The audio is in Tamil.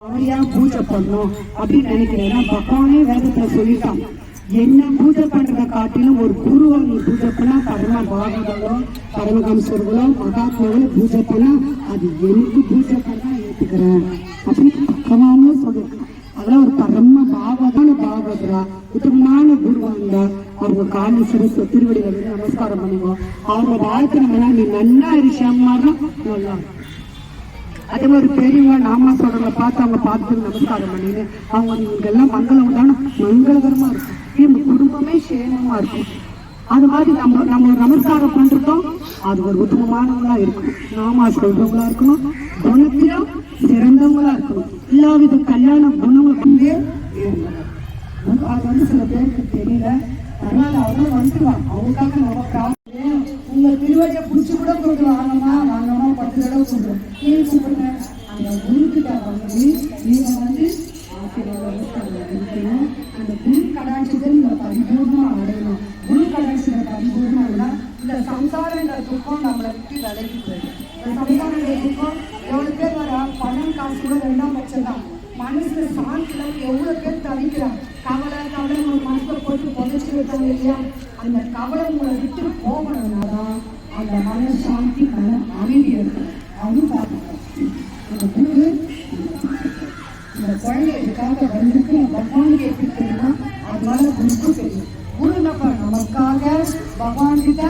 அவரையா பூஜை பண்ணணும் அப்படின்னு நினைக்கிறேன். பகவானே வேதத்துல சொல்லிட்டான், என்ன பூஜை பண்றதை காட்டிலும் ஒரு குருவை நீ பூஜை பண்ணா, பரம பாகவதோ பரமஹம்சர்களோ மகாத்மாவோ பூஜை பண்ணா அது எனக்கு பூஜை பண்ணா ஏத்துக்கிறேன் அப்படின்னு பகவானே சொல்லியிருக்கான். அதெல்லாம் ஒரு பரம பாகவதரா உத்தமமான குருவா இருந்தா அவங்க காலி சிறப்பு திருவடியில வந்து நமஸ்காரம் பண்ணுவோம். அவங்க வாழ்க்கை நீ நல்லா இருஷாமானா நல்லா. அதே மாதிரி பெரியவங்க நாம சொல்றவங்க பார்த்து அவங்க பார்த்து நமஸ்காரம் பண்ணின்னு அவங்க நீங்கெல்லாம் மங்களம் தானே மங்களகரமா இருக்கும், நம்ம குடும்பமே சேமமா இருக்கும். அது மாதிரி நம்ம நமஸ்காரம் பண்றோம், அது ஒரு உத்தமமானவங்களா இருக்கும், நாம சொல்றவங்களா இருக்கணும், குணத்திலும் சிறந்தவங்களா இருக்கணும், எல்லாவித கல்யாண குணங்களுக்குமே அது வந்து சில பேருக்கு தெரியல. அதனால அவங்க வந்துடுவாங்க, அவங்களுக்காக நம்ம உங்க திருவடியை பிடிச்சி கூட கொடுக்கலாம். வாங்கம்மா 10 தடவை சொல்றோம், ஏன் சொல்லுங்க அந்த குருக்கிட்ட வந்து நீங்க வந்து ஆசீர்வாதம். அந்த குரு கடாட்சத்தை நீங்க பரிபூர்ணமா அடையணும். குரு கடாட்சத்தை பரிபூர்ணம்னா இந்த சம்சாரங்கிற துக்கம் நம்மளை விட்டு விலகி போயிடும். இந்த சம்சாரங்கிற துக்கம் எவ்வளவு பேர் வர பணம் காசு கூட 2ஆம் பட்சம் தான். மனசுல சாந்தில எவ்வளவு பேர் தவிக்கிறாங்க. கவலை ஒரு மனசுல போட்டு புதைச்சி வச்சாங்க இல்லையா, அந்த கவலை உங்களை விட்டு போகணும்னாதான் அந்த மன சாந்தி மன அமைதி இருக்கும். அதுவும் பார்த்துக்கணும். அந்த குரு இந்த குழந்தைகளுக்காக வந்துட்டு பகவானுக்கு எப்படி தெரியுமா, அதனால குருக்கு தெரியும். குரு நமக்காக பகவான் கிட்ட